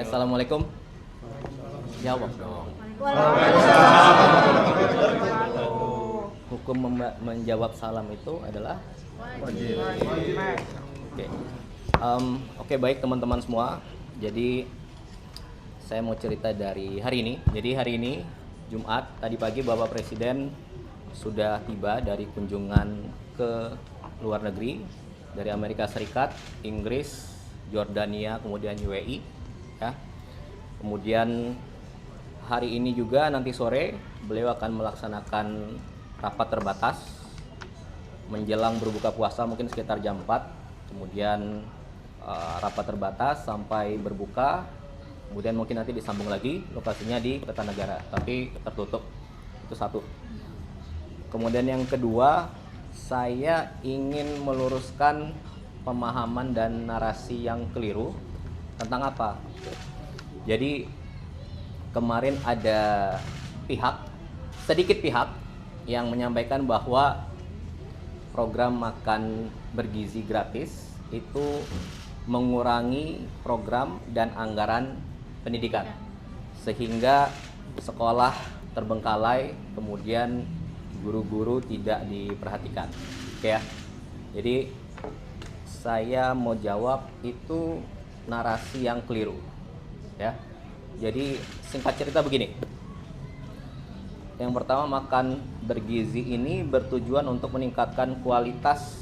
Assalamualaikum. Jawab dong. Hukum menjawab salam itu adalah wajib. Oke. Oke, baik teman-teman semua. Jadi saya mau cerita dari hari ini. Jadi hari ini Jumat tadi pagi Bapak Presiden sudah tiba dari kunjungan ke luar negeri dari Amerika Serikat, Inggris, Jordania, kemudian UAE, ya. Kemudian hari ini juga nanti sore beliau akan melaksanakan rapat terbatas menjelang berbuka puasa mungkin sekitar jam 4. Kemudian rapat terbatas sampai berbuka. Kemudian mungkin nanti disambung lagi, lokasinya di Kertanegara, tapi tertutup. Itu satu. Kemudian yang kedua, saya ingin meluruskan pemahaman dan narasi yang keliru tentang apa? Jadi kemarin ada sedikit pihak yang menyampaikan bahwa program makan bergizi gratis itu mengurangi program dan anggaran pendidikan, sehingga sekolah terbengkalai, kemudian guru-guru tidak diperhatikan. Oke ya. Jadi saya mau jawab itu narasi yang keliru. Ya. Jadi singkat cerita begini. Yang pertama, makan bergizi ini bertujuan untuk meningkatkan kualitas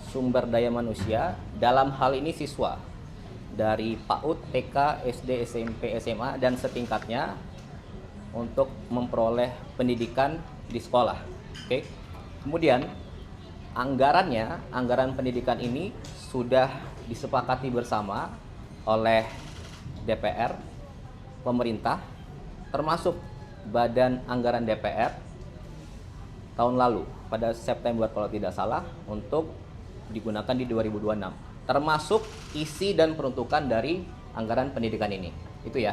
sumber daya manusia, dalam hal ini siswa dari PAUD, TK, SD, SMP, SMA dan setingkatnya untuk memperoleh pendidikan di sekolah. Oke. Kemudian anggaran pendidikan ini sudah disepakati bersama oleh DPR, pemerintah, termasuk Badan Anggaran DPR tahun lalu pada September kalau tidak salah, untuk digunakan di 2026, termasuk isi dan peruntukan dari anggaran pendidikan ini. Itu ya.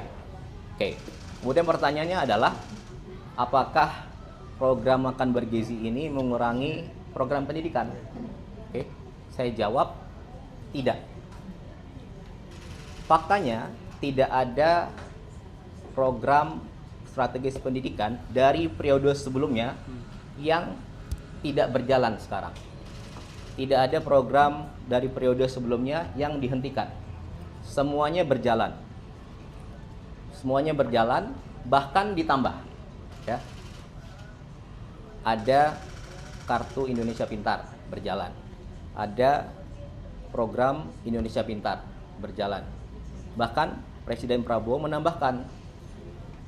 Oke. Kemudian pertanyaannya adalah, apakah program makan bergizi ini mengurangi program pendidikan? Oke. Saya jawab tidak. Faktanya tidak ada program strategis pendidikan dari periode sebelumnya yang tidak berjalan sekarang. Tidak ada program dari periode sebelumnya yang dihentikan. Semuanya berjalan. Semuanya berjalan, bahkan ditambah. Ya. Ada Kartu Indonesia Pintar berjalan. Ada program Indonesia Pintar berjalan. Bahkan Presiden Prabowo menambahkan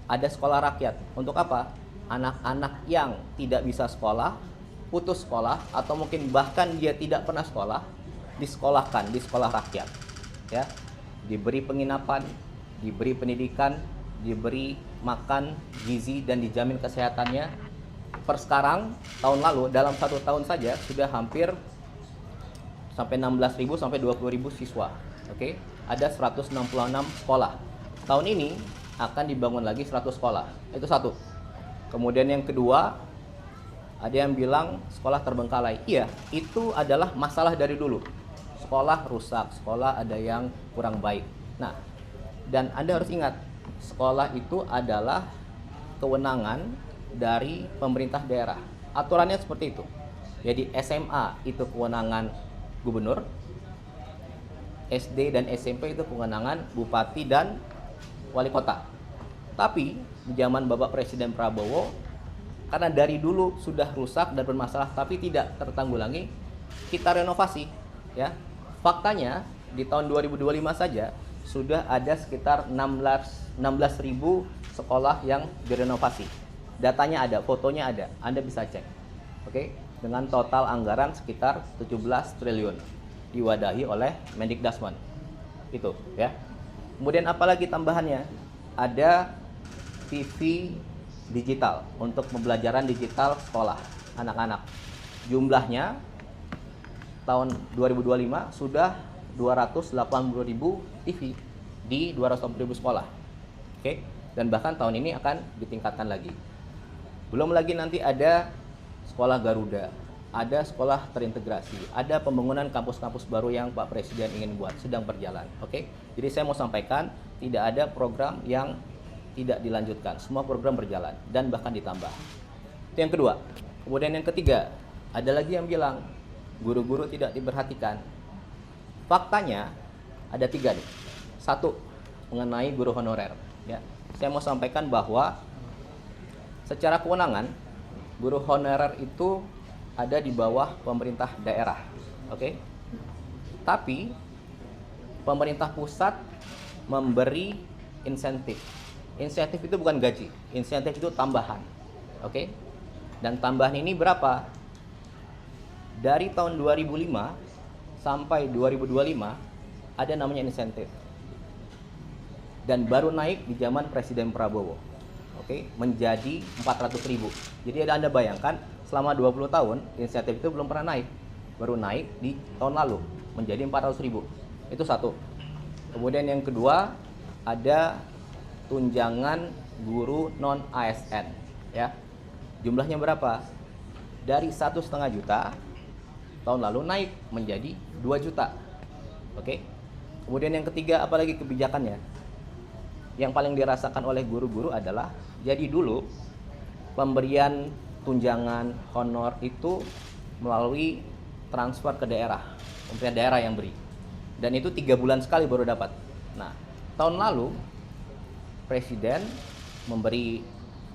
ada sekolah rakyat. Untuk apa? Anak-anak yang tidak bisa sekolah, putus sekolah, atau mungkin bahkan dia tidak pernah sekolah, disekolahkan di sekolah rakyat. Ya, diberi penginapan, diberi pendidikan, diberi makan gizi dan dijamin kesehatannya. Per sekarang, tahun lalu dalam 1 tahun saja sudah hampir sampai 16.000 sampai 20.000 siswa. Oke, ada 166 sekolah. Tahun ini akan dibangun lagi 100 sekolah. Itu satu. Kemudian yang kedua, ada yang bilang sekolah terbengkalai. Iya, itu adalah masalah dari dulu. Sekolah rusak, sekolah ada yang kurang baik. Nah, dan Anda harus ingat, sekolah itu adalah kewenangan dari pemerintah daerah. Aturannya seperti itu. Jadi SMA itu kewenangan gubernur, SD dan SMP itu kewenangan bupati dan wali kota. Tapi di zaman Bapak Presiden Prabowo, karena dari dulu sudah rusak dan bermasalah tapi tidak tertanggulangi, kita renovasi, ya. Faktanya di tahun 2025 saja sudah ada sekitar 16.000 sekolah yang direnovasi. Datanya ada, fotonya ada, Anda bisa cek. Oke, dengan total anggaran sekitar 17 triliun diwadahi oleh Mendikbudrismen. Itu, ya. Kemudian apalagi tambahannya? Ada TV digital untuk pembelajaran digital sekolah anak-anak. Jumlahnya tahun 2025 sudah 280.000 TV di 280.000 sekolah. Oke, dan bahkan tahun ini akan ditingkatkan lagi. Belum lagi nanti ada sekolah Garuda, ada sekolah terintegrasi, ada pembangunan kampus-kampus baru yang Pak Presiden ingin buat, sedang berjalan. Oke, jadi saya mau sampaikan tidak ada program yang tidak dilanjutkan, semua program berjalan dan bahkan ditambah. Itu yang kedua. Kemudian yang ketiga, ada lagi yang bilang guru-guru tidak diperhatikan. Faktanya ada 3 nih. 1, mengenai guru honorer. Ya, saya mau sampaikan bahwa secara kewenangan guru honorer itu ada di bawah pemerintah daerah, oke? Tapi pemerintah pusat memberi insentif. Insentif itu bukan gaji, insentif itu tambahan, oke? Dan tambahan ini berapa? Dari tahun 2005 sampai 2025 ada namanya insentif. Dan baru naik di zaman Presiden Prabowo, oke? Menjadi 400.000. Jadi Anda bayangkan selama 20 tahun insentif itu belum pernah naik, baru naik di tahun lalu menjadi 400.000. Itu 1. Kemudian yang kedua, ada tunjangan guru non ASN, ya. Jumlahnya berapa? Dari 1,5 juta tahun lalu naik menjadi 2 juta. Oke. Kemudian yang ketiga, apalagi kebijakannya? Yang paling dirasakan oleh guru-guru adalah, jadi dulu pemberian tunjangan honor itu melalui transfer ke daerah, pemerintah daerah yang beri, dan itu 3 bulan sekali baru dapat. Nah, tahun lalu Presiden memberi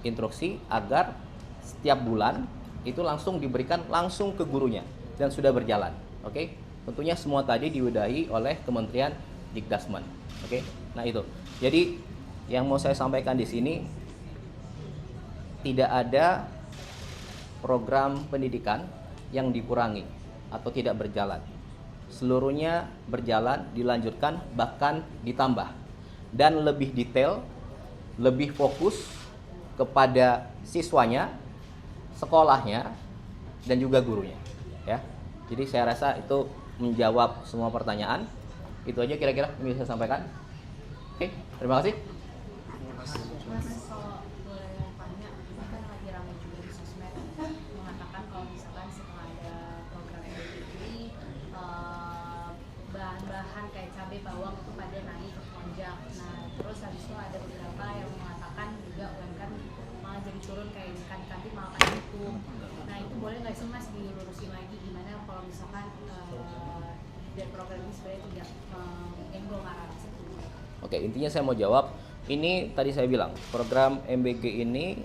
instruksi agar setiap bulan itu langsung diberikan langsung ke gurunya dan sudah berjalan. Oke, tentunya semua tadi diwadahi oleh Kementerian Dikdasmen. Oke, nah itu. Jadi yang mau saya sampaikan di sini, tidak ada program pendidikan yang dikurangi atau tidak berjalan. Seluruhnya berjalan, dilanjutkan, bahkan ditambah. Dan lebih detail, lebih fokus kepada siswanya, sekolahnya, dan juga gurunya. Ya. Jadi saya rasa itu menjawab semua pertanyaan. Itu aja kira-kira yang bisa saya sampaikan. Oke, terima kasih. Mas, kalau boleh tanya, ini kan lagi ramai juga di sosmed mengatakan kalau misalkan setelah ada program MBG ini bahan-bahan kayak cabai bawang itu pada naik melonjak. Nah, terus habis itu ada beberapa yang mengatakan juga UMK malah jadi turun kayak ikan malah pada itu. Nah, itu boleh nggak sih Mas dilurusin lagi gimana kalau misalkan dari program ini sebenarnya tidak menyenggol arah situ? Oke, intinya saya mau jawab. Ini tadi saya bilang, program MBG ini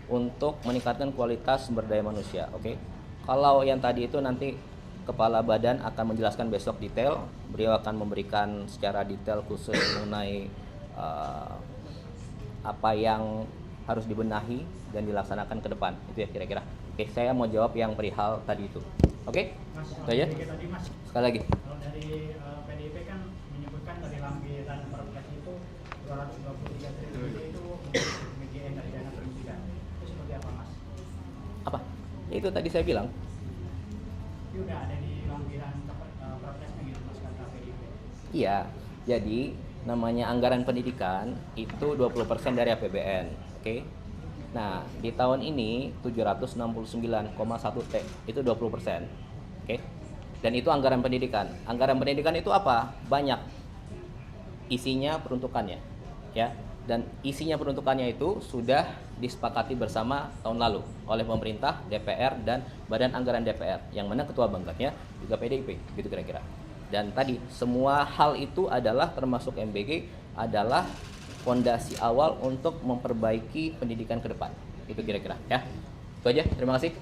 untuk meningkatkan kualitas sumber daya manusia. Oke, kalau yang tadi itu nanti Kepala Badan akan menjelaskan besok detail. Beliau akan memberikan secara detail khusus mengenai apa yang harus dibenahi dan dilaksanakan ke depan. Itu ya kira-kira. Oke, saya mau jawab yang perihal tadi itu. Oke, itu aja. Sekali lagi. Kalau dari PDIP kan menyebutkan dari lampiran Perpres itu 223 triliun itu untuk PGN dari dana pendidikan. Itu seperti apa, Mas? Apa? Ya itu tadi saya bilang. Itu udah ada di lampiran Perpresnya gitu, Mas, kata PDIP. Iya, jadi namanya anggaran pendidikan itu 20% dari APBN. Oke. Nah, di tahun ini 769,1 T itu 20%. Oke. Dan itu anggaran pendidikan. Anggaran pendidikan itu apa? Banyak. Isinya peruntukannya, ya. Dan isinya peruntukannya itu sudah disepakati bersama tahun lalu oleh pemerintah, DPR dan Badan Anggaran DPR, yang mana ketua bangkatnya juga PDIP, gitu kira-kira. Dan tadi semua hal itu adalah termasuk MBG adalah fondasi awal untuk memperbaiki pendidikan ke depan. Itu kira-kira, ya. Itu aja. Terima kasih.